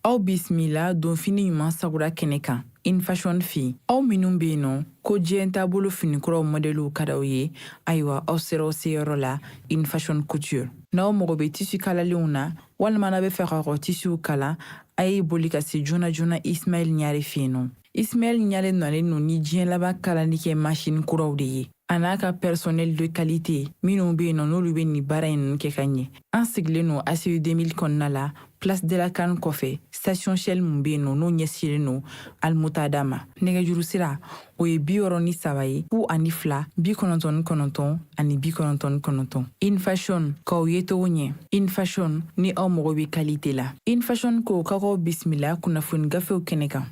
Aw bisimila donfini ɲuman sagura kɛnɛ kan Infashion Fi. Aw minnu be yen nɔ ko diɲɛ taabolo finikuraw modeliw ka d'aw ye, ayiwa aw sera aw seyɔrɔ la Infashion Couture. N'aw mago bɛ tisi kalalenw na walima n'a bɛ fɛ ka tisiw kala, a ye boli ka se joona joona Ismaël Ɲare fe yen nɔ. Ismaël Ɲare nɔlen no ni diɲɛ laban kalali kɛ machine kuraw de ye. A n'a ka personnel de qualité minnu be yen nɔ n'olu be nin baara in kɛ ka ɲɛ. An sigilen no ACE 2000 kɔnɔna la Place de la Canne kɔfɛ station Shell mun be yen nɔ n'o ɲɛsinnen no Almutada ma. Nɛgɛjuru sira o ye 63 ye 02 99 ani 99. Infashion k'aw ye togo ɲɛ. Infashion ni aw mago bɛ qualité la. Infashion ko k'aw bisimila kunnafoni gafew kɛnɛ kan.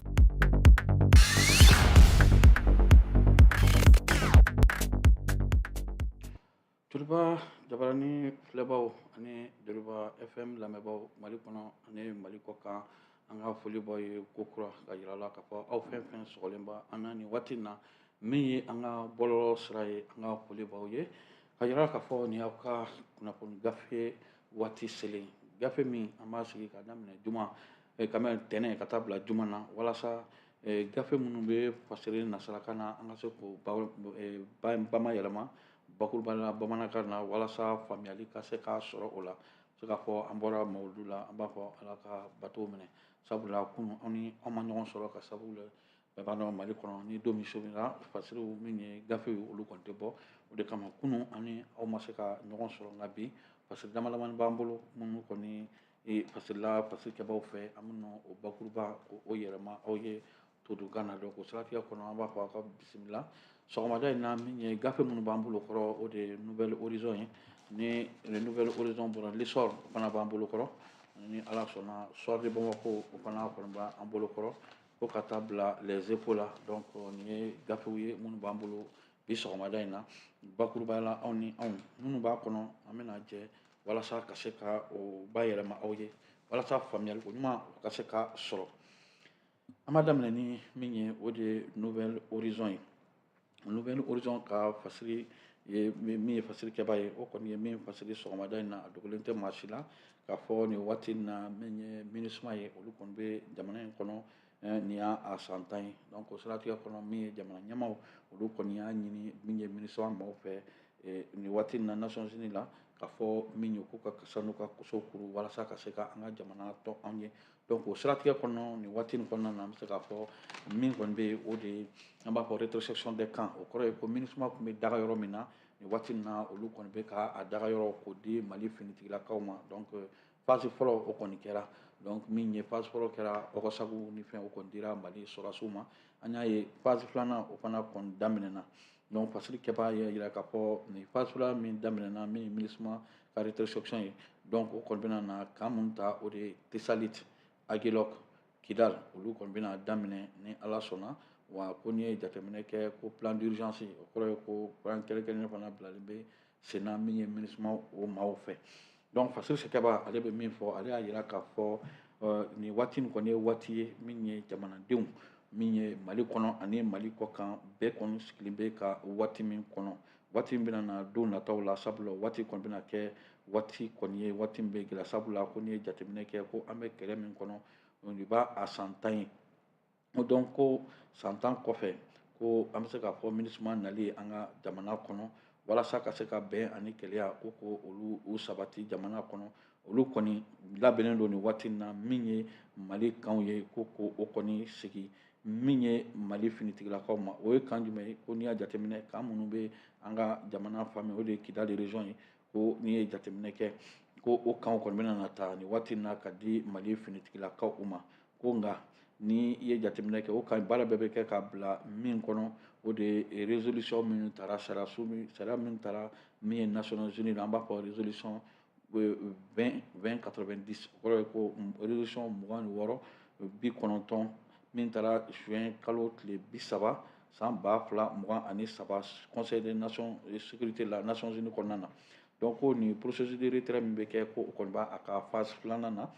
Joliba jabarani filɛbaw ani Joliba FM lamɛnbaw Mali kɔnɔ ani Mali kɔkan, an ka foli b'aw ye ko kura ka yira la k'a fɔ aw fɛn fɛn sɔgɔlen ba an na nin waati in na min ye an ka bɔlɔlɔ sira ye, an ka foli b'aw ye ka yira k'a fɔ nin y'aw ka kunnafoni gafe waati selen. Gafe min an b'a sigi ka daminɛ juma ka mɛn tɛnɛn ka taa bila juma na walasa gafe minnu bɛ fasiri nasarakan na an ka se k'o bamayɛlɛma bakuruba la bamanankan na walasa faamuyali ka se k'a sɔrɔ o la. Se k'a fɔ an bɔra mawuludu la an b'a fɔ ala ka bato minɛ sabula kunun aw ma ɲɔgɔn sɔrɔ ka sababu la bɛɛ b'a dɔn Mali kɔnɔ ni don min sobira fasiriw min ye gafew olu kɔni tɛ bɔ, o de kama kunun ani aw ma se ka ɲɔgɔn sɔrɔ nka bi fasiri dama damani b'an bolo minnu kɔni fasirila fasirikɛbaw fɛ an bɛna o bakuruba k'o yɛlɛma aw ye todukan na. Donc o siratigɛ kɔnɔ an b'a fɔ aw ka bisimila sɔgɔmada in na min ye gafe minnu b'an bolo kɔrɔ o de ye Nouvelle Horizon ye. Ni Nouvelle Horizon bɔra l'essor o fana b'an bolo kɔrɔ, ni ala sɔnna Soir de Bamako o fana kɔni b'an bolo kɔrɔ fo ka taa bila les échos la. Donc nin ye gafew ye minnu b'an bolo bi sɔgɔmada in na. Bakuruba la aw ni anw minnu b'a kɔnɔ an bɛna jɛ walasa ka se ka o bayɛlɛma aw ye walasa faamuyali ko ɲuman o ka se ka sɔrɔ. An b'a daminɛ ni min ye o de ye Nouvelle Horizon ye. Nouvelle Horizon ka fasiri ye min ye fasirikɛba ye o kɔni ye min fasiri sɔgɔmada in na a dogolen tɛ maa si la k'a fɔ nin waati in na min ye MINUSMA ye olu kɔni bɛ jamana in kɔnɔ nin y'a san 10 ye. Donc o siratigɛ kɔnɔ min ye jamana ɲɛmaaw olu kɔni y'a ɲini min ye MINUSMA maaw fɛ nin waati in na Nations Unies la k'a fɔ min ye k'u ka sanu ka koso kuru walasa ka se ka an ka jamana tɔ anw ye. Donc o siratigɛ kɔnɔ nin waati in kɔnɔna na an bɛ se k'a fɔ min kɔni bɛ yen o de ye an b'a fɔ rétrocession des camps. O kɔrɔ ye ko MINUSMA tun bɛ daga yɔrɔ min na nin waati in na olu kɔni bɛ k'a daga yɔrɔ k'o di Mali finitigilakaw ma. Donc phase fɔlɔ o kɔni kɛra. Donc min ye phase fɔlɔ kɛra Ɔgɔsagu ni fɛn o kɔni dira Mali sɔrɔdasiw ma. An y'a ye phase filanan o fana kɔni daminɛna. Donc fasirikɛba y'a jira k'a fɔ nin phase filanan min daminɛna min ye MINUSMA ka rétrocession ye. Donc o kɔni bɛna na kan mun ta o de ye Tessalit, Agilok, Kidal olu kɔni bɛna daminɛ ni ala sɔnna. Wa ko n'i ye jateminɛ kɛ ko plan d'urgence o kɔrɔ ye ko plan kɛrɛnkɛrɛnnen fana bilalen bɛ sen na min ye MINUSMA o maaw fɛ. Donc fasirikɛba ale bɛ min fɔ ale y'a jira k'a fɔ nin waati in kɔni ye waati ye min ye jamanadenw min ye Mali kɔnɔ ani Mali kɔkan bɛɛ kɔni sigilen bɛ ka waati min kɔnɔ. Waati min bɛna na don nataw la sabula waati kɔni bɛna kɛ waati kɔni ye waati min bɛ gɛlɛya sabula ko n'i ye jateminɛ kɛ ko an bɛ kɛlɛ min kɔnɔ o de b'a a san 10 ye. Donc ko san 10 kɔfɛ ko an bɛ se k'a fɔ MINUSMA nali an ka jamana kɔnɔ walasa ka se ka bɛn ani kɛlɛya ko olu sabati jamana kɔnɔ. Olu kɔni labɛnnen don nin waati in na min ye Mali kanw ye ko o kɔni sigi min ye Mali finitigilakaw ma. O ye kan jumɛn ye ko n'i y'a jateminɛ kan minnu bɛ an ka jamana faamu o de ye Kidali région ye. Ko n'i ye jateminɛ kɛ ko o kanw kɔni bɛna na ta nin waati in na ka di Mali finitigilakaw ma. Ko nka ni i ye jateminɛ kɛ o kan baara bɛɛ bɛ kɛ k'a bila min kɔnɔ o de ye résolution minnu tara sariya minnu tara min ye Nations Unies la an b'a fɔ résolution 2090 o kɔrɔ ye ko résolution 26 min taara juin kalo tile 30 san 2023 conseil des nations sécurité la Nations Unies kɔnɔna na. Donc ko nin processus de retrait min bɛ kɛ ko o kɔni b'a ka phase filanan na.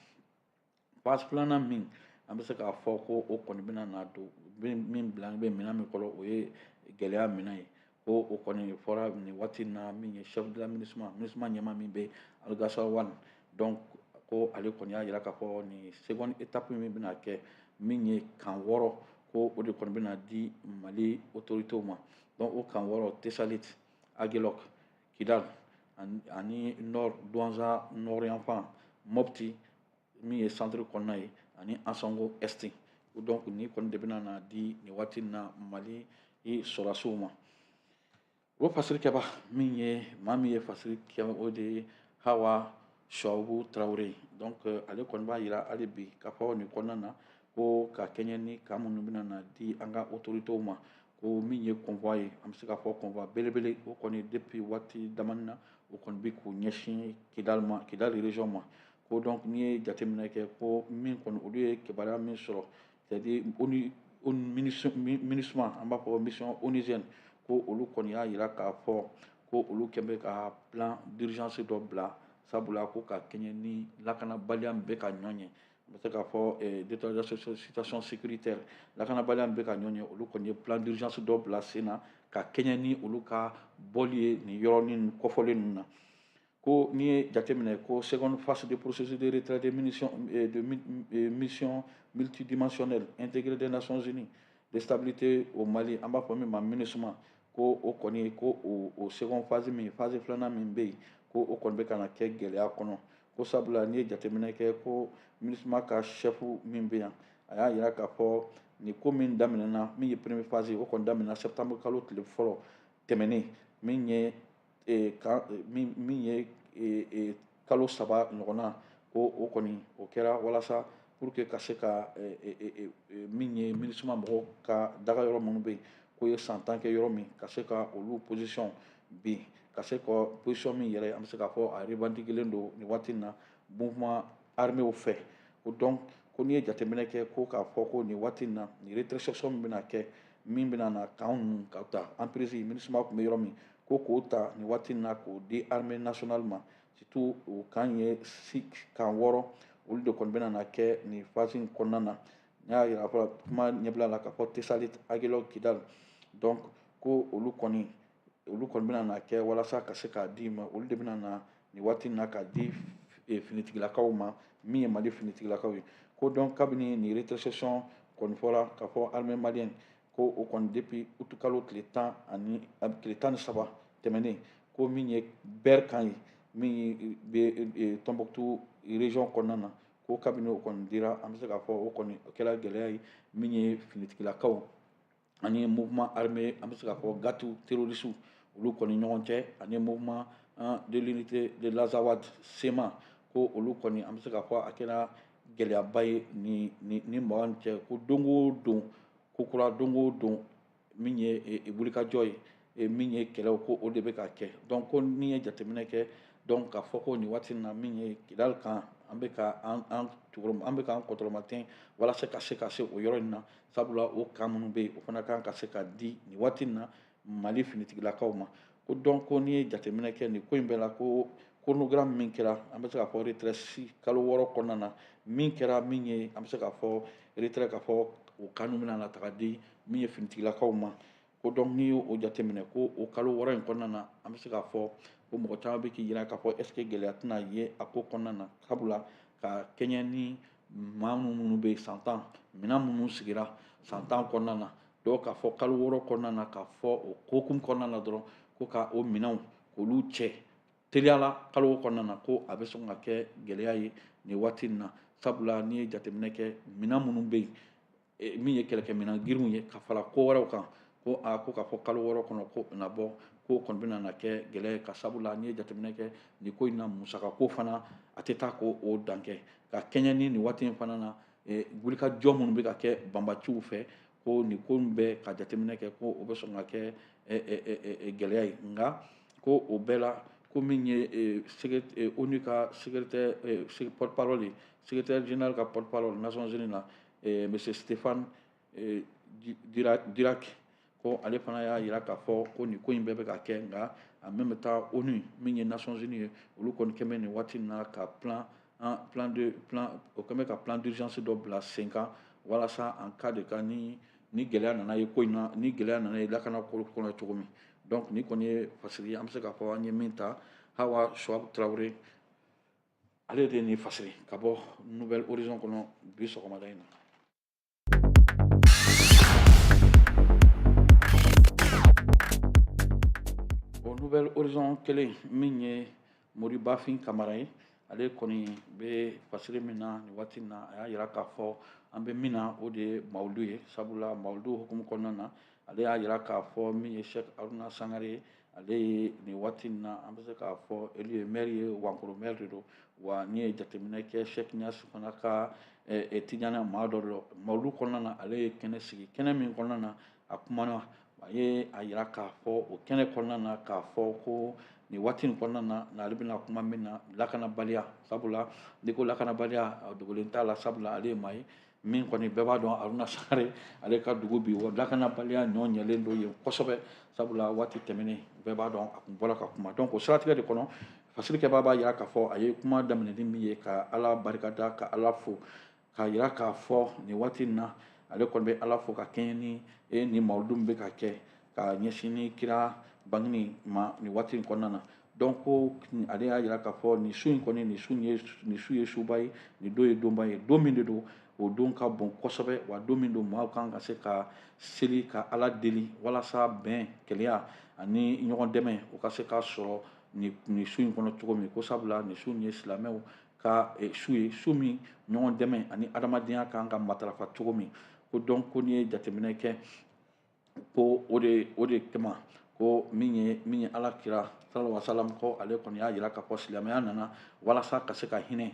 Phase filanan min an bɛ se k'a fɔ ko o kɔni bɛna na don min bilalen bɛ minɛn min kɔnɔ o ye gɛlɛya minɛn ye. Ko o kɔni fɔra nin waati in na min ye chef de la MINUSMA ɲɛmaa min bɛ Algasa Wane. Donc ko ale kɔni y'a yira k'a fɔ ni seconde étape min bɛna kɛ min ye kan 6 ko o de kɔni bɛna di Mali autorités ma donc o kan 6 Tessalit, Aguelok, Kidal ani Nord Douanza Nord-Yanfan, Mopti min ye centre kɔnɔna ye ani Ansongo Est donc ni kɔni de bɛna na di ni waati na Mali sɔrɔdasiw ma o fasirikɛba min ye maa min ye fasiri kɛ o de ye Hawa Shuaibu Traoré donc ale kɔni b'a yira hali bi k'a fɔ nin kɔnɔna na ko ka kɛɲɛ ni kan minnu bɛna na di an ka autorités ma ko min ye convoi ye an bɛ se k'a fɔ convoi belebele o kɔni depuis waati damani na o kɔni bɛ k'u ɲɛsin Kidal région ma ko donc n'i ye jateminɛ kɛ ko min kɔni olu ye kibaruya min sɔrɔ c'est à dire MINUSMA an b'a fɔ mission onusienne ko olu kɔni y'a yira k'a fɔ ko olu kɛn bɛ ka plan d'urgence dɔ bila sabula ko ka kɛɲɛ ni lakanabaliya min bɛ ka ɲɔn ye n bɛ se k'a fɔ détérioration situation sécuritaire lakanabaliya min bɛ ka ɲɔn ye olu kɔni ye plan d'urgence dɔ bila sen na ka kɛɲɛ ni olu ka bɔli ye nin yɔrɔnin kɔfɔlen ninnu na ko n'i ye jateminɛ ko seconde phase de processus de retrait de mission multidimensionnelle intégrée des Nations Unies de stabilité au Mali an b'a fɔ min ma MINUSMA ko o kɔni ko o seconde phase min phase filanan min bɛ yen ko o kɔni bɛ ka na kɛ gɛlɛya kɔnɔ ko sabula n'i ye jateminɛ kɛ ko MINUSMA ka chef min bɛ yan a y'a yira k'a fɔ nin ko min daminɛna min ye première phase ye o kɔni daminɛna septembre kalo tile fɔlɔ tɛmɛnen min ye kalo 3 ɲɔgɔnna ko o kɔni o kɛra walasa pour que ka se ka min ye MINUSMA mɔgɔw ka daga yɔrɔ minnu bɛ yen k'o ye san 10 kɛ yɔrɔ min ka se ka olu position bin ka se ka position min yɛrɛ an bɛ se k'a fɔ a revendiquelen don nin waati in na mouvement armé fɛ ko donc ko n'i ye jateminɛ kɛ ko k'a fɔ ko nin waati in na nin rétrocession min bɛna kɛ min bɛna na kan ninnu ka ta emprise MINUSMA tun bɛ yɔrɔ min ko k'o ta nin waati in na k'o di armée nationale ma surtout o kan ye kan 6 olu de kɔni bɛna na kɛ nin phase in kɔnɔna na n y'a yira fɔlɔ kuma ɲɛbila la k'a fɔ Tessalit, Aguelok, Kidal donc ko olu kɔni bɛna na kɛ walasa ka se k'a di ma olu de bɛna na nin waati in na k'a di finitigilakaw ma min ye Mali finitigilakaw ye ko donc kabini nin rétrocession kɔni fɔra k'a fɔ armée malienne ko o kɔni depuis août kalo tile 13 tɛmɛnen ko min ye BER kan ye min bɛ Tombouctou région kɔnɔna na ko kabini o kɔni dira an bɛ se k'a fɔ o kɔni o kɛra gɛlɛya ye min ye finitigilakaw ani mouvement armé an bɛ se k'a fɔ gatu terroristes olu kɔni ɲɔgɔn cɛ ani mouvement de l'unité de l'Azawad SEMA ko olu kɔni an bɛ se k'a fɔ a kɛra gɛlɛyaba ye ni mɔgɔ ni cɛ ko don o don ko kura don o don min ye wulikajɔ ye min ye kɛlɛw ko o de bɛ ka kɛ donc ko n'i ye jateminɛ kɛ donc k'a fɔ ko nin waati in na min ye Kidal kan an bɛ k'an kɔtɔrɔmatɛn walasa ka se o yɔrɔ in na sabula o kan minnu bɛ yen o fana kan ka se ka di nin waati in na Mali finitigilakaw ma ko donc ko n'i ye jateminɛ kɛ nin ko in bɛɛ la ko chronogramme min kɛra an bɛ se k'a fɔ retraite kalo 6 kɔnɔna na min kɛra min ye an bɛ se k'a fɔ retraite k'a fɔ o kan bɛna na taga di min ye finitigilakaw ma ko donc n'i y'o jateminɛ ko o kalo 6 in kɔnɔna na an bɛ se k'a fɔ ko mɔgɔ caman bɛ k'i jira k'a fɔ est ce que gɛlɛya tɛna ye a ko kɔnɔna na sabula ka kɛɲɛ ni maa minnu bɛ yen san 10 minɛn minnu sigira san 10 kɔnɔna na dɔw k'a fɔ kalo 6 kɔnɔna na k'a fɔ o hokumu kɔnɔna na dɔrɔn ko ka o minɛnw k'olu cɛ teliyala kalo kɔnɔna na ko a bɛ sɔn ka kɛ gɛlɛya ye nin waati in na sabula n'i ye jateminɛ kɛ minɛn minnu bɛ yen min ye kɛlɛkɛminɛn girinw ye ka fara ko wɛrɛw kan ko ko k'a fɔ kalo 6 kɔnɔ ko na bɔ ko kɔni bɛna na kɛ gɛlɛya ye ka sabula n'i ye jateminɛ kɛ nin ko in na musakako fana a tɛ taa ko o dan kɛ ka kɛɲɛ ni nin waati in fana na wulikajɔ minnu bɛ ka kɛ banbaciw fɛ ko nin ko in bɛɛ ka jateminɛ kɛ ko o bɛ sɔn ka kɛ gɛlɛya ye nka ko o bɛɛ la ko min ye ONU ka porte-parole ye secrétaire général ka porte-parole Nations Unies la monsieur Stéphane Dujarric ko ale fana y'a jira k'a fɔ ko nin ko in bɛɛ bɛ ka kɛ nka en même temps ONU min ye Nations Unies ye olu kɔni kɛ bɛ nin waati in na ka o kɛ bɛ ka plan d'urgence dɔ bila sen kan walasa en cas de cas ni gɛlɛya nana ye ko in na ni gɛlɛya nana ye lakana ko kɔnɔ cogo min donc ni kɔni ye fasigi an bɛ se k'a fɔ an ye min ta Hawa Shuaibu Traoré ale de ni fasiri ka bɔ nouvelle horizon kɔnɔ bi sɔgɔmada in na. o nouvelle horizon kelen min ye Moribafin Kamara ye ale kɔni bɛ fasiri min na nin waati in na a y'a jira k'a fɔ an bɛ min na o de ye mawulidu ye sabula mawulidu hukumu kɔnɔna na ale y'a jira k'a fɔ min ye Sheikh Haruna Sangare ye ale ye nin waati in na an bɛ se k'a fɔ olu ye maire ye Wankoro maire de don wa n'i ye jateminɛ kɛ Sheikh Ɲasu fana ka Tijaniya maa dɔ don mawulidu kɔnɔna na ale ye kɛnɛ sigi kɛnɛ min kɔnɔna na a kumana a ye a jira k'a fɔ o kɛnɛ kɔnɔna na k'a fɔ ko nin waati in kɔnɔna na n'ale bɛna kuma min na lakanabaliya sabula n'i ko lakanabaliya a dogolen t'a la sabula ale ye maa ye min kɔni bɛɛ b'a dɔn Haruna Sangare ale ka dugu bi wa lakanabaliya ɲɔ ɲɛlen don yen kosɛbɛ sabula waati tɛmɛnen bɛɛ b'a dɔn a tun bɔra ka kuma donc o siratigɛ de kɔnɔ fasirikɛbaa b'a jira k'a fɔ a ye kuma daminɛ ni min ye ka Ala barikada ka Ala fo k'a jira k'a fɔ nin waati in na ale kɔni bɛ Ala fo ka kɛɲɛ ni nin mawulidu min bɛ ka kɛ ka ɲɛsin ni kira bangini ma nin waati in kɔnɔna na donc ale y'a jira k'a fɔ nin su in kɔni nin su ye suba ye nin don ye donba ye don min de don o don ka bon kosɛbɛ wa don min don maaw kan ka se ka seli ka Ala deli walasa bɛn kɛlɛya ani ɲɔgɔn dɛmɛ o ka se ka sɔrɔ nin su in kɔnɔ cogo min ko sabula nin su in ye silamɛw ka su ye su min ɲɔgɔn dɛmɛ ani adamadenya kan ka matarafa cogo min ko donc ko n'i ye jateminɛ kɛ ko o de kama ko min ye Ala kira sallallahu alaihi wasallam ko ale kɔni y'a jira k'a fɔ silamɛya nana walasa ka se ka hinɛ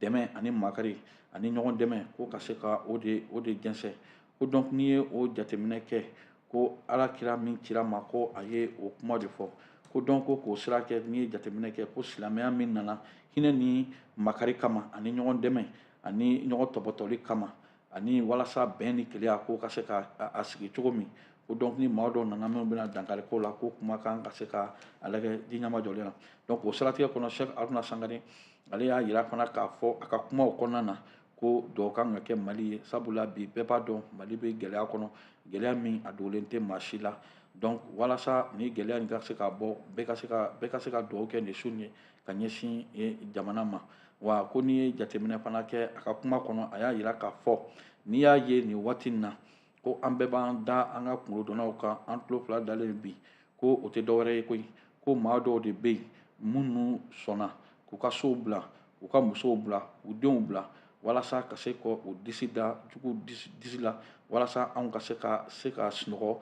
dɛmɛ ani makari ani ɲɔgɔn dɛmɛ ko ka se ka o de jɛnsɛn ko donc n'i ye o jateminɛ kɛ ko Ala kira min cira ma ko a ye o kuma de fɔ ko donc k'o sira kɛ n'i ye jateminɛ kɛ ko silamɛya min nana hinɛ ni makari kama ani ɲɔgɔn dɛmɛ ani ɲɔgɔn tɔbɔtɔli kama ani walasa bɛn ni kɛlɛya ko ka se ka a sigi cogo min ko donc ni maa dɔw nana minnu bɛna dankari ko la ko kuma kan ka se ka a lajɛ diɲɛma jɔlen na donc o siratigɛ kɔnɔ Sheikh Haruna Sangare ale y'a jira fana k'a fɔ a ka kumaw kɔnɔna na ko dɔw kan ka kɛ Mali ye sabula bi bɛɛ b'a dɔn Mali bɛ gɛlɛya kɔnɔ gɛlɛya min a dogolen tɛ maa si la donc walasa ni gɛlɛya in ka se ka bɔ bɛɛ ka se ka dugawu kɛ nin su in ye ka ɲɛsin jamana ma wa ko n'i ye jateminɛ fana kɛ a ka kuma kɔnɔ a y'a jira k'a fɔ n'i y'a ye nin waati in na ko an bɛɛ b'an da an ka kungodɔnnaw kan an tulo fila dalen bi ko o tɛ dɔwɛrɛ ye koyi ko maa dɔw de bɛ yen minnu sɔnna k'u ka sow bila k'u ka musow bila k'u denw bila walasa ka se ka o disi da jugu disi la walasa anw ka se ka sunɔgɔ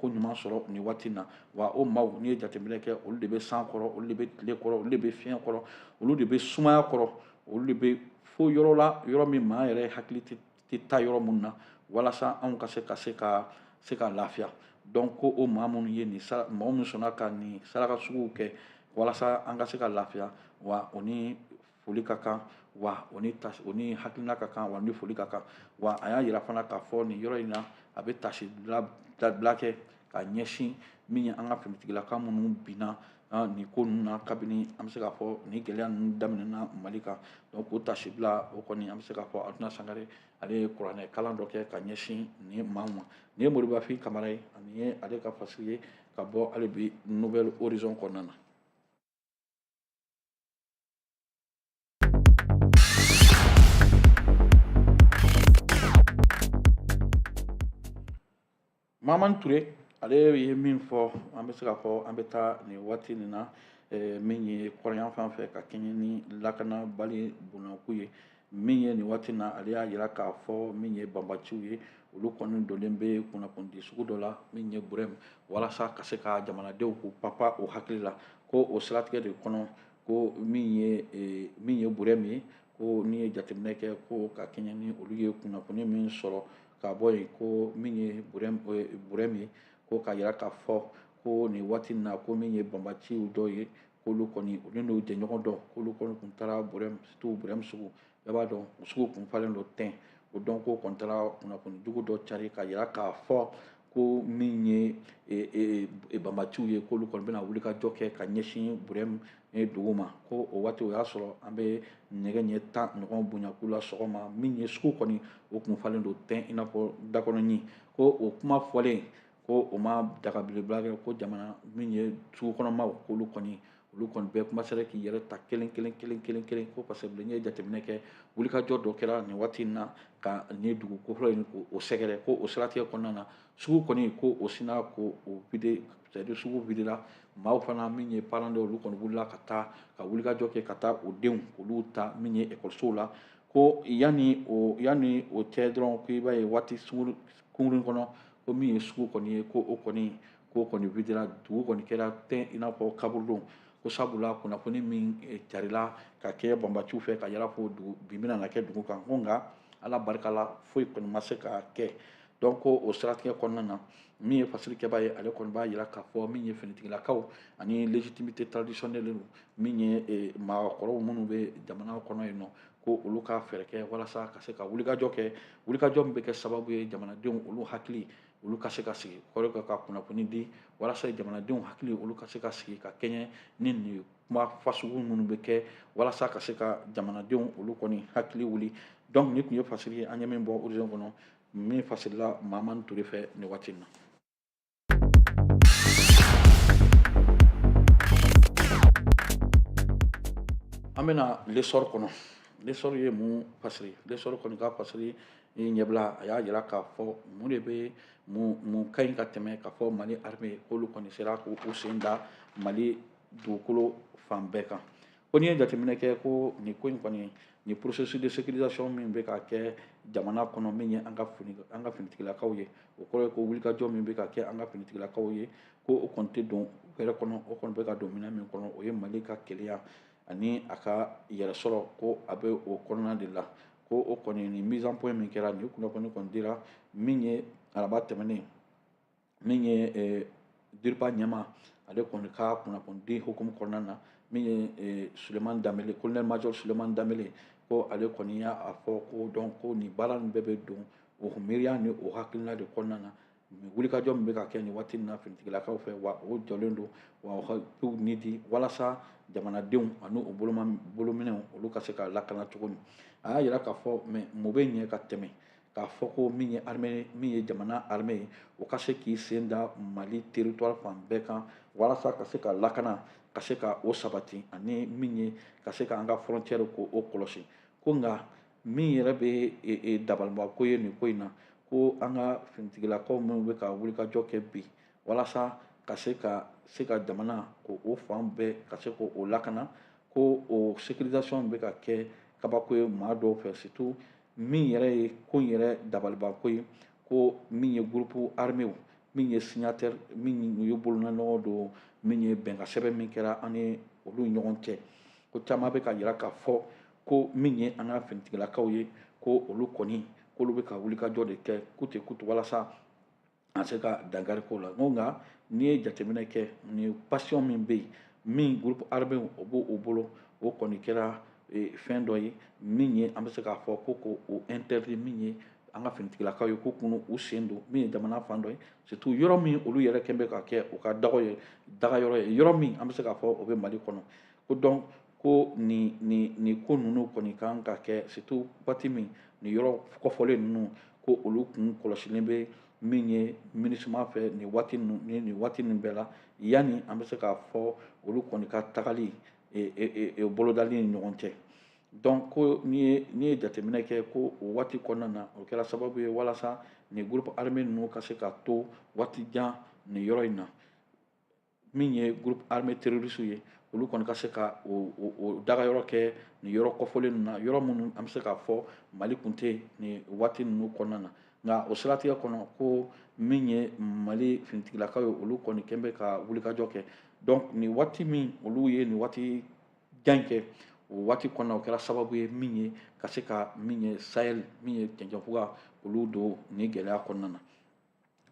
ko ɲuman sɔrɔ nin waati in na wa o maaw n'i ye jateminɛ kɛ olu de bɛ san kɔrɔ olu de bɛ tile kɔrɔ olu de bɛ fiɲɛ kɔrɔ olu de bɛ sumaya kɔrɔ olu de bɛ fo yɔrɔ la yɔrɔ min maa yɛrɛ hakili tɛ taa yɔrɔ minnu na walasa anw ka se ka lafiya donc ko o maa minnu ye mɔgɔ min sɔnna ka nin saraka suguw kɛ walasa an ka se ka lafiya wa o ni foli ka kan wa o ni hakilina ka kan wa ni foli ka kan wa a y'a jira fana k'a fɔ nin yɔrɔ in na a bɛ tasibila kɛ ka ɲɛsin min ye an ka finitigilaka minnu binna nin ko ninnu na kabini an bɛ se k'a fɔ nin gɛlɛya ninnu daminɛna Mali kan donc o tasibila o kɔni an bɛ se k'a fɔ Haruna Sangare ale ye kuranɛ kalan dɔ kɛ ka ɲɛsin nin maa ma nin ye Moribafin Kamara ye ani ye ale ka fasigi ye ka bɔ hali bi nouvelle horizon kɔnɔna na. Mamani Ture ale ye min fɔ an bɛ se k'a fɔ an bɛ taa nin waati nin na min ye kɔrɔnyan fan fɛ ka kɛɲɛ ni lakanabali bonyaku ye min ye nin waati in na ale y'a jira k'a fɔ min ye banbaciw ye olu kɔni donnen bɛ kunnafoni sugu dɔ la min ye Burɛmu walasa ka se ka jamanadenw k'u papa o hakili la ko o siratigɛ de kɔnɔ ko min ye Burɛmu ye ko n'i ye jateminɛ kɛ ko ka kɛɲɛ ni olu ye kunnafoni min sɔrɔ ka bɔ yen ko min ye Burɛmu ye ko k'a jira k'a fɔ ko nin waati in na ko min ye banbaciw dɔw ye k'olu kɔni olu n'u jɛɲɔgɔn dɔn k'olu kɔni tun taara Burɛmu sugu bɛɛ b'a dɔn o sugu kun falen don tɛn o dɔn ko kɔni taara kunnafoni jugu dɔ cari k'a jira k'a fɔ ko min ye banbaciw ye k'olu kɔni bɛna wulikajɔ kɛ ka ɲɛsin Burɛmu dugu ma ko o waati o y'a sɔrɔ an bɛ nɛgɛ ɲɛ 10 ɲɔgɔn bonyaku la sɔgɔma min ye sugu kɔni o kun falen don tɛn i n'a fɔ dakɔnɔɲi ko o kuma fɔlen ko o ma daga belebeleba kɛ ko jamana min ye sugukɔnɔmaw k'olu kɔni olu kɔni bɛɛ kumasera k'i yɛrɛ ta kelen ko parce que bilen ye jateminɛ kɛ wulikajɔ dɔ kɛra nin waati in na ka nin dugu kofɔlɔ in k'o sɛgɛrɛ ko o siratigɛ kɔnɔna na sugu kɔni ko o sina ko o vide c'est à dire sugu videra maaw fana min ye parents dɔw olu kɔni wulila ka taa ka wulikajɔ kɛ ka taa o denw olu ta min ye ekɔlisow la ko yanni o cɛ dɔrɔn ko i b'a ye waati kunkurunin kɔnɔ ko min ye sugu kɔni ye ko o kɔni videra dugu kɔni kɛra tɛn i n'a fɔ kaburudenw ko sabula kunnafoni min carila ka kɛ banbaciw fɛ ka yala fo dugu bi bɛna na kɛ dugu kan ko nka ala barika la foyi kɔni ma se ka kɛ donc ko o siratigɛ kɔnɔna na min ye fasilikɛba ye ale kɔni b'a jira k'a fɔ min ye finitigilakaw ani légitimité traditionnelle min ye maakɔrɔw minnu bɛ jamana kɔnɔ yen nɔ ko olu ka fɛɛrɛ kɛ walasa ka se ka wulikajɔ kɛ wulikajɔ min bɛ kɛ sababu ye jamanadenw olu hakili olu ka se ka sigi kɔrɔ ka kunnafoni di walasa jamanadenw hakili olu ka se ka sigi ka kɛɲɛ ni nin kuma fasugu minnu bɛ kɛ walasa ka se ka jamanadenw olu kɔni hakili wuli donc nin tun ye fasili ye an ye min bɔ horizon kɔnɔ min fasilila Mahamani Ture fɛ nin waati in na. an bɛna lesɔri kɔnɔ lesɔri ye mun fasiri lesɔri kɔni ka fasiri ɲɛbila a y'a jira k'a fɔ mun de bɛ mun ka ɲi ka tɛmɛ k'a fɔ mali armée k'olu kɔni sera k'u sen da mali dugukolo fan bɛɛ kan ko n'i ye jateminɛ kɛ ko nin ko in kɔni nin processus de sécurisation min bɛ ka kɛ jamana kɔnɔ min ye an ka finitigilakaw ye o kɔrɔ ye ko wulikajɔ min bɛ ka kɛ an ka finitigilakaw ye ko o kɔni tɛ don wɛrɛ kɔnɔ o kɔni bɛ ka don minɛn min kɔnɔ o ye mali ka keleya ani a ka yɛrɛsɔrɔ ko a bɛ o kɔnɔna de la ko o kɔni ni mise en point min kɛra nin kunnafoni kɔni dira min ye araba tɛmɛnen min ye diriba ɲɛma ale kɔni ka kunnafoni hukumu kɔnɔna na min ye Sulemani Danbele colonel major Sulemani Danbele ko ale kɔni y'a fɔ ko donc ko nin baara nin bɛɛ bɛ don o miiriya ni o hakilina de kɔnɔna na wulikajɔ min bɛ ka kɛ nin waati in na finitigilakaw fɛ wa o jɔlen don wa o hakiliw ni di walasa jamanadenw ani o bolominɛw olu ka se ka lakana cogo min a y'a jira k'a fɔ mais mun bɛ ɲɛ ka tɛmɛ k'a fɔ ko min ye jamana armée ye o ka se k'i sen da mali territoire fan bɛɛ kan walasa ka se ka lakana ka se ka o sabati ani min ye ka se ka an ka frontière ko o kɔlɔsi ko nka min yɛrɛ bɛ dabalibako ye nin ko in na ko an ka finitigilakaw minnu bɛ ka wulikajɔ kɛ bi walasa ka se ka jamana ko o fan bɛɛ ka se k'o lakana ko o sécurisation bɛ ka kɛ kabako ye maa dɔw fɛ surtout min yɛrɛ ye ko in yɛrɛ dabalibako ye ko min ye groupe armé min ye signataire min ye bololaɲɔgɔn don min ye bɛnkan sɛbɛn min kɛra an ni olu ɲɔgɔn cɛ ko caman bɛ ka jira k'a fɔ ko min ye an ka finitigilakaw ye ko olu kɔni k'olu bɛ ka wulikajɔ de kɛ kute walasa a se ka dankari ko la nka n'i ye jateminɛ kɛ nin passion min bɛ yen min groupe armé o b'o bolo o kɔni kɛra fɛn dɔ ye min ye an bɛ se k'a fɔ ko k'o interdit min ye an ka finitigilakaw ye k'u k'u u sen don min ye jamana fan dɔ ye surtout yɔrɔ min olu yɛrɛ kɛn bɛ ka kɛ u ka daga yɔrɔ ye yɔrɔ min an bɛ se k'a fɔ o bɛ mali kɔnɔ ko donc ko nin ko ninnu kɔni kan ka kɛ surtout waati min nin yɔrɔ kɔfɔlen ninnu ko olu kun kɔlɔsilen bɛ min ye MINUSMA fɛ nin waati nin bɛɛ la yanni an bɛ se k'a fɔ olu kɔni ka tagali bolodali ni ɲɔgɔn cɛ donc ko n'i ye jateminɛ kɛ ko o waati kɔnɔna na o kɛra sababu ye walasa nin groupe armé ninnu ka se ka to waati jan nin yɔrɔ in na min ye groupe armé terroriste ye olu kɔni ka se ka o dagayɔrɔ kɛ nin yɔrɔ kɔfɔlen ninnu na yɔrɔ minnu an bɛ se k'a fɔ mali kun tɛ nin waati ninnu kɔnɔna na nka o siratigɛ kɔnɔ ko min ye mali finitigilakaw ye olu kɔni kɛn bɛ ka wulikajɔ kɛ donc nin waati min olu ye nin waati jan kɛ o waati kɔnɔna o kɛra sababu ye min ye ka se ka min ye sahel min ye cɛncɛnfuga olu don nin gɛlɛya kɔnɔna na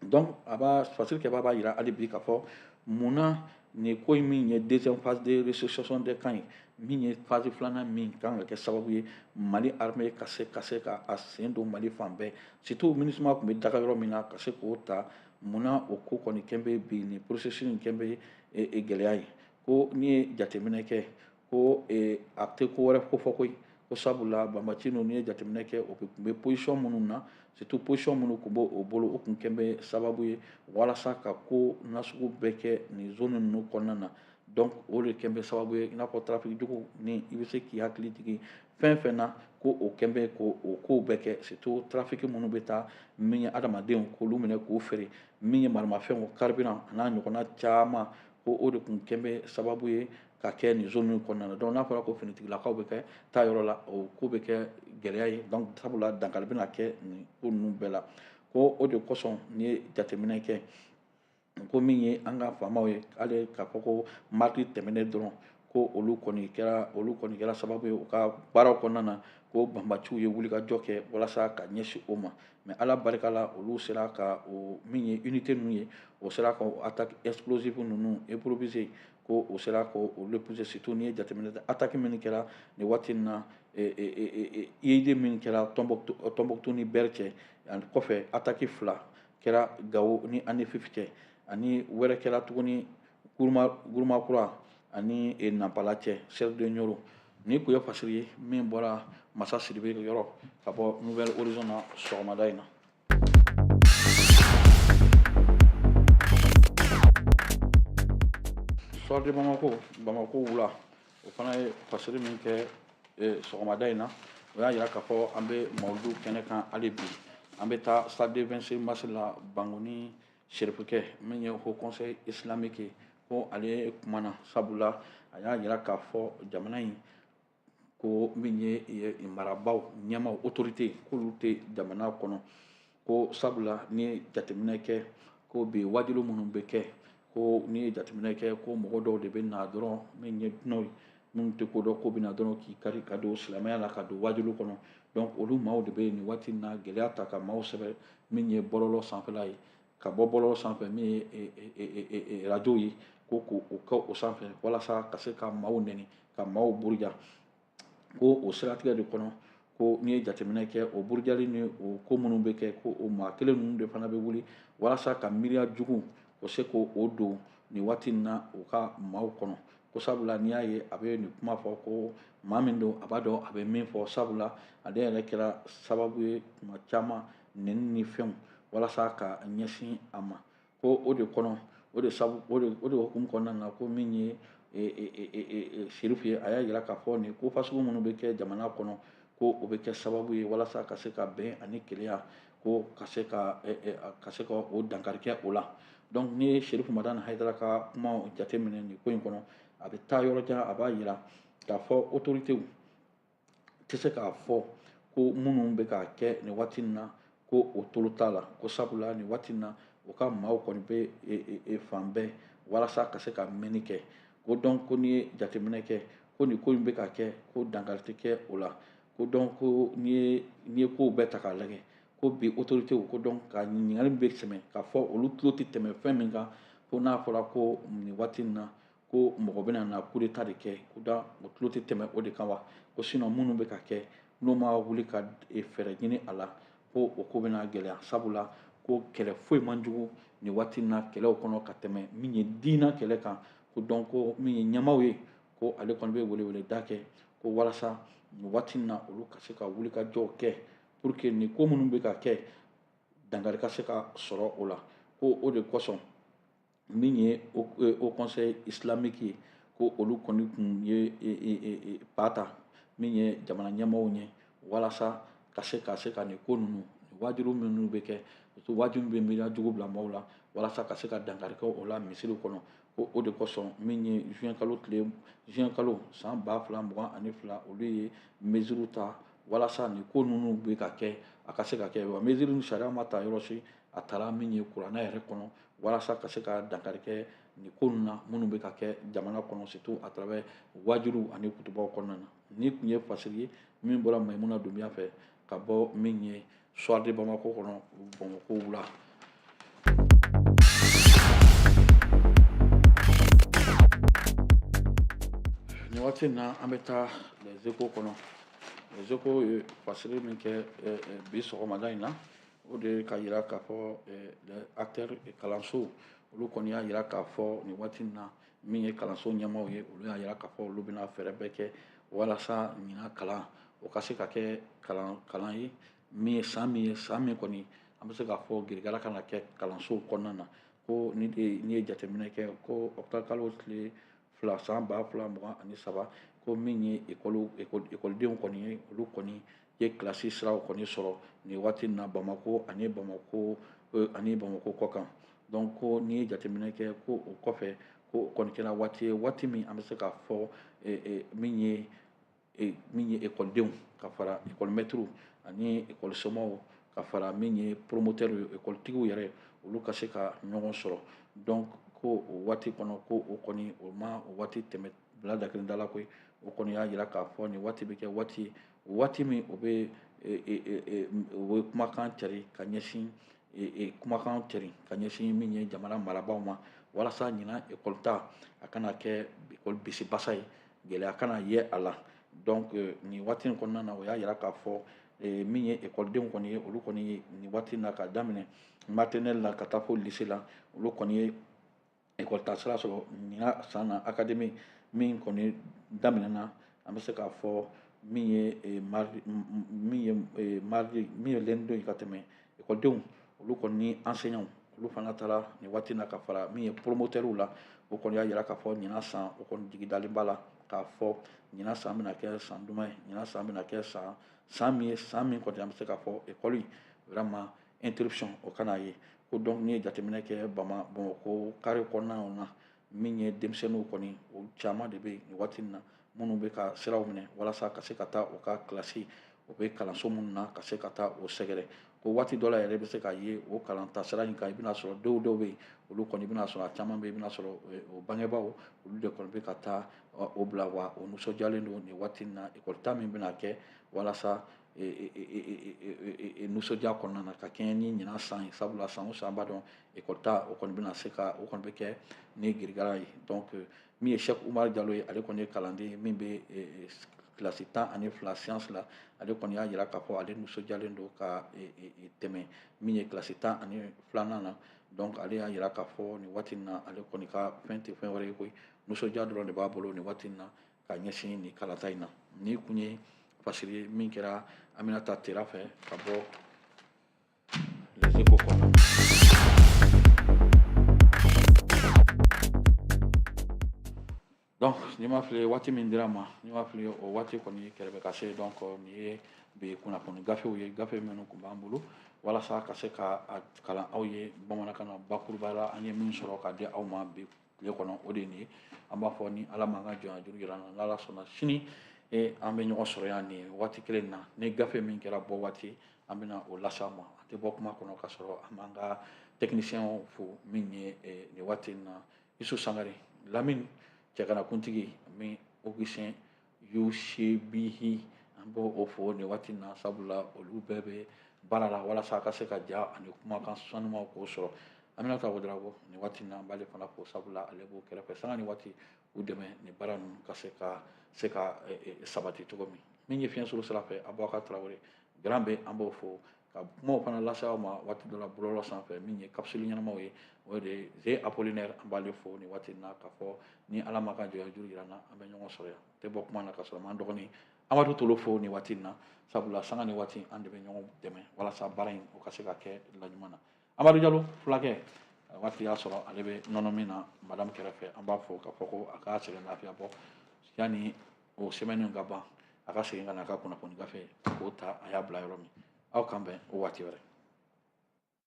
donc fasilikɛba b'a jira hali bi k'a fɔ munna nin ko in min ye deuxième phase de restitution des camps ye min ye phase filanan min kan ka kɛ sababu ye mali armée ka se ka a sen don mali fan bɛɛ surtout MINUSMA tun bɛ daga yɔrɔ min na ka se k'o ta munna o ko kɔni kɛn bɛ bi nin processus in kɛn bɛ gɛlɛya ye ko n'i ye jateminɛ kɛ ko a tɛ ko wɛrɛ kofɔ koyi ko sabula banbaci ninnu n'i ye jateminɛ kɛ o tun bɛ position minnu na surtout position minnu tun b'o bolo o tun kɛn bɛ sababu ye walasa ka ko nasugu bɛɛ kɛ nin zone ninnu kɔnɔna na donc o de kɛn bɛ sababu ye i n'a fɔ trafic jugu ni i bɛ se k'i hakili jigin fɛn fɛn na ko o kɛn bɛ ko o kow bɛɛ kɛ surtout trafic minnu bɛ taa min ye adamadenw k'olu minɛ k'u feere min ye maramafɛnw carburant a n'a ɲɔgɔnna caman ko o de tun kɛn bɛ sababu ye ka kɛ nin zone min kɔnɔna na donc n'a fɔra ko finitigilakaw bɛ kɛ taa yɔrɔ la o ko bɛ kɛ gɛlɛya ye donc sabula dankari bɛna kɛ nin ko ninnu bɛɛ la ko o de kosɔn n'i ye jateminɛ kɛ ko min ye an ka faamaw ye hali k'a fɔ ko mariti tɛmɛnen dɔrɔn ko olu kɔni kɛra sababu ye u ka baaraw kɔnɔna na ko banbaciw ye wulikajɔ kɛ walasa ka ɲɛsin o ma mɛ ala barika la olu sera ka o min ye unité ninnu ye o sera ka attaque explosive ninnu improviser ko o sera ka o repousser surtout n'i ye jateminɛ kɛ attaque min kɛra nin waati in na IED min kɛra Tɔnbɔkutu ni Bɛri cɛ ani kɔfɛ attaque 2 kɛra Gawo ni ANEFIF cɛ ani wɛrɛ kɛra tuguni Gurumakura ani Nampala cɛ Serre de Ɲoro ni tun ye fasiri ye min bɔra Masa Sidibe yɔrɔ ka bɔ Nouvelle Horizon na sɔgɔmada in na. Soir de Bamako wula o fana ye fasiri min kɛ sɔgɔmada in na o y'a yira k'a fɔ an bɛ mawuludu kɛnɛ kan hali bi an bɛ taa stade 26 mars la Bangoni Serifukɛ min ye Haut Conseil islamique ye ko ale kumana sabula a y'a yira k'a fɔ jamana in ko min ye marabaaw ɲɛmaw autorité k'olu tɛ jamana kɔnɔ ko sabula n'i ye jateminɛ kɛ ko bi wajilu minnu bɛ kɛ ko n'i ye jateminɛ kɛ ko mɔgɔ dɔw de bɛ na dɔrɔn min ye dunanw ye minnu tɛ ko dɔn ko bɛ na dɔrɔn k'i kari ka don silamɛya la ka don wajilu kɔnɔ donc olu maaw de bɛ nin waati in na gɛlɛya ta ka maaw sɛbɛn min ye bɔlɔlɔ sanfɛla ye ka bɔ bɔlɔlɔ sanfɛ min ye radio ye ko k'o kɛ o sanfɛ walasa ka se ka maaw nɛni ka maaw buruja ko o siratigɛ de kɔnɔ ko n'i ye jateminɛ kɛ o burujali ni o ko minnu bɛ kɛ ko o maa kelen ninnu de fana bɛ wuli walasa ka miiriya jugu o se k'o don nin waati in na u ka maaw kɔnɔ ko sabula n'i y'a ye a bɛ nin kuma fɔ ko maa min don a b'a dɔn a bɛ min fɔ sabula ale yɛrɛ kɛra sababu ye tuma caman nɛni ni fɛnw walasa ka ɲɛsin a ma ko o de kɔnɔ o de hukumu kɔnɔna na ko min ye Serifu ye a y'a yira k'a fɔ nin ko fasugu minnu bɛ kɛ jamana kɔnɔ ko o bɛ kɛ sababu ye walasa ka se ka bɛn ani kelenya ko ka se ka o dankari kɛ o la donc n'i ye Serifu Madani Hayidara ka kuma jateminɛ nin ko in kɔnɔ a bɛ taa yɔrɔ jan a b'a yira k'a fɔ autoritéw tɛ se k'a fɔ ko minnu bɛ k'a kɛ nin waati in na ko o tolo t'a la ko sabula nin waati in na u ka maaw kɔni bɛ fan bɛɛ walasa ka se ka mɛnni kɛ ko donc ko n'i ye jateminɛ kɛ ko nin ko in bɛ ka kɛ ko dankari tɛ kɛ o la ko donc ko n'i ye kow bɛɛ ta k'a lajɛ ko bi autoritéw ko donc ka ɲininkali bɛ tɛmɛ k'a fɔ olu tulo tɛ tɛmɛ fɛn min kan ko n'a fɔra ko nin waati in na ko mɔgɔ bɛna na coup d'état de kɛ ko donc o tulo tɛ tɛmɛ o de kan wa ko sinon minnu bɛ ka kɛ n'u ma wuli ka fɛɛrɛ ɲini a la ko o ko bɛna gɛlɛya sabula ko kɛlɛ foyi man jugu nin waati in na kɛlɛw kɔnɔ ka tɛmɛ min ye diinɛ kɛlɛ kan ko donc ko min ye ɲɛmaaw ye ko ale kɔni bɛ weleweleda kɛ ko walasa nin waati in na olu ka se ka wulikajɔw kɛ pour que nin ko minnu bɛ ka kɛ dankari ka se ka sɔrɔ o la ko o de kosɔn min ye Haut Conseil islamique ye ko olu kɔni tun ye pa ta min ye jamana ɲɛmaaw ye walasa ka se ka nin ko ninnu wajilu minnu bɛ kɛ wajilu bɛ miiriya jugu bila maaw la walasa ka se ka dankari kɛ o la misiriw kɔnɔ ko o de kosɔn min ye juin kalo san 2022 olu ye mesures ta walasa nin ko ninnu bɛ ka kɛ a ka se ka kɛ wa mesures ni sariya ma ta yɔrɔ si a taara min ye kuranɛ yɛrɛ kɔnɔ walasa ka se ka dankari kɛ nin ko ninnu na minnu bɛ ka kɛ jamana kɔnɔ surtout à travers wajilu ani kutubaw kɔnɔna na ni tun ye fasiri ye min bɔra Mayimuna Dunbiya fɛ ka bɔ min ye Soir de Bamako kɔnɔ Bamako wula. nin waati in na an bɛ taa les Échos kɔnɔ les Échos ye fasiri min kɛ bi sɔgɔmada in na o de ye ka yira k'a fɔ les acteurs kalanso olu kɔni y'a yira k'a fɔ nin waati in na min ye kalanso ɲɛmaaw ye olu y'a yira k'a fɔ olu bɛna fɛɛrɛ bɛɛ kɛ walasa ɲinan kalan o ka se ka kɛ kalan ye min ye san min kɔni an bɛ se k'a fɔ girigara ka na kɛ kalansow kɔnɔna na ko n'i ye jateminɛ kɛ ko octobre kalo tile fila san 2023 ko min ye ekɔlidenw kɔni ye olu kɔni ye kilasi siraw kɔni sɔrɔ nin waati na Bamako ani Bamako kɔkan donc ko n'i ye jateminɛ kɛ ko o kɔfɛ ko o kɔni kɛra waati ye waati min an bɛ se k'a fɔ min ye ekɔlidenw ka fara ekɔlimɛtiriw ani ekɔlisomɔgɔw ka fara min ye promoteur ye ekɔlitigiw yɛrɛ olu ka se ka ɲɔgɔn sɔrɔ donc ko o waati kɔnɔ ko o kɔni o ma o waati tɛmɛ bila da kelen da la koyi o kɔni y'a jira k'a fɔ nin waati bɛ kɛ waati ye o waati min o bɛ kumakan cari ka ɲɛsin kumakan cari ka ɲɛsin min ye jamana marabaaw ma walasa ɲina ekɔlita a kana kɛ ekɔli bisibasa ye gɛlɛya kana ye a la donc nin waati in kɔnɔna na o y'a jira k'a fɔ min ye ekɔlidenw kɔni ye olu kɔni ye nin waati na ka daminɛ maternelle la ka taa fo lycée la olu kɔni ye ekɔlita sira sɔrɔ nin san na académie min kɔni daminɛna an bɛ se k'a fɔ min ye lundi don ka tɛmɛ ekɔlidenw olu kɔni ni enseignants olu fana taara nin waati na ka fara min ye promoteurw la o kɔni y'a jira k'a fɔ ɲinan san o kɔni jigi dalen b'a la k'a fɔ ɲinan san bɛna kɛ san duman ye ɲinan san bɛna kɛ san min ye san min kɔni an bɛ se k'a fɔ ekɔli vraiment interruption o kana ye ko donc n'i ye jateminɛ kɛ Bamako carré kɔnɔnaw na min ye denmisɛnninw kɔni o caman de bɛ yen nin waati in na minnu bɛ ka siraw minɛ walasa ka se ka taa u ka kilasi o bɛ kalanso minnu na ka se ka taa o sɛgɛrɛ ko waati dɔ la yɛrɛ bɛ se ka ye o kalan taasira in kan i bɛna sɔrɔ dɔw bɛ yen olu kɔni i bɛna sɔrɔ a caman bɛ yen i bɛna sɔrɔ o bangebaaw olu de kɔni bɛ ka taa o bila wa o nisɔndiyalen don nin waati in na ekɔlita min bɛna kɛ walasa nisɔndiya kɔnɔna na ka kɛɲɛ ni ɲinan san ye sabula san o san b'a dɔn ekɔlita o kɔni bɛna se ka o kɔni bɛ kɛ ni girigara ye donc min ye Cheikh Umar Jalo ye ale kɔni ye kalanden ye min bɛ kilasi 12 science la ale kɔni y'a jira k'a fɔ ale nisɔndiyalen don ka tɛmɛ min ye kilasi 12 na donc ale y'a jira k'a fɔ nin waati in na ale kɔni ka fɛn tɛ fɛn wɛrɛ ye koyi nisɔndiya dɔrɔn de b'a bolo nin waati in na ka ɲɛsin nin kalata in na ni kun ye fasiri ye min kɛra Aminata Tera fɛ ka bɔ Les Échos kɔnɔ. Donc n'i ma fili waati min dira ma n'i ma fili o waati kɔni kɛrɛfɛ ka se donc nin ye bi kunnafoni gafew ye gafe minnu tun b'an bolo walasa ka se ka a kalan aw ye bamanankan na bakuruba la an ye min sɔrɔ k'a di aw ma bi tile kɔnɔ o de ye nin ye an b'a fɔ ni ala m'an ka jɔnya juru jira an na n'ala sɔnna sini an bɛ ɲɔgɔn sɔrɔ yan nin waati kelen na ni gafe min kɛra bɔ waati an bɛna o lase aw ma a tɛ bɔ kuma kɔnɔ ka sɔrɔ an b'an ka technicien fo min ye nin waati in na Isu Sangare Lamine cɛganakuntigi min Augustin Yusebihi an b'o o fo nin waati in na sabula olu bɛɛ bɛ baara la walasa a ka se ka ja ani kumakan sanumaw k'o sɔrɔ Aminata Ouedraogo nin waati in na an b'ale fana fo sabula ale b'o kɛrɛfɛ sanga nin waati u dɛmɛ nin baara ninnu ka se ka sabati cogo min ye fiɲɛ suru sira fɛ Abubakar Tarawele Grand bɛ an b'o fo ka kumaw fana lase aw ma waati dɔ la bɔlɔlɔ sanfɛ min ye capsule ɲɛnamaw ye o de ye Ze Apollinaire an b'ale fo nin waati in na k'a fɔ ni ala ma ka jɔnya juru jira an na an bɛ ɲɔgɔn sɔrɔ yan tɛ bɔ kuma na ka sɔrɔ m'an dɔgɔnin Amadu Tolo fo nin waati in na sabula sanga nin waati an de bɛ ɲɔgɔn dɛmɛ walasa baara in o ka se ka kɛ laɲuman na Amadu Jalo fulakɛ waati y'a sɔrɔ ale bɛ nɔnɔ min na madame kɛrɛfɛ an b'a fɔ k'a fɔ ko a k'a sɛgɛn lafiya bɔ yanni o semaine ka ban a ka segin ka na a ka kunnafoni gafe k'o ta a y'a bila yɔrɔ min aw kan bɛn o waati wɛrɛ.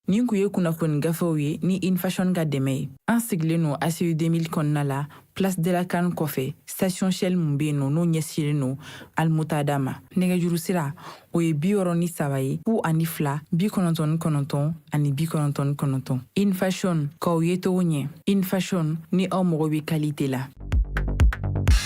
Nin kun ye kunnafoni gafew ye ni Infashion ka dɛmɛ ye an sigilen no ACU 2000 kɔnɔna la Place de la Canne kɔfɛ station Shell mun bɛ yen nɔ n'o ɲɛsinnen no Almutada ma nɛgɛjuru sira o ye 63 ye 02 99 ani 99 Infashion k'aw ye cogo ɲɛ Infashion ni aw mago bɛ qualité la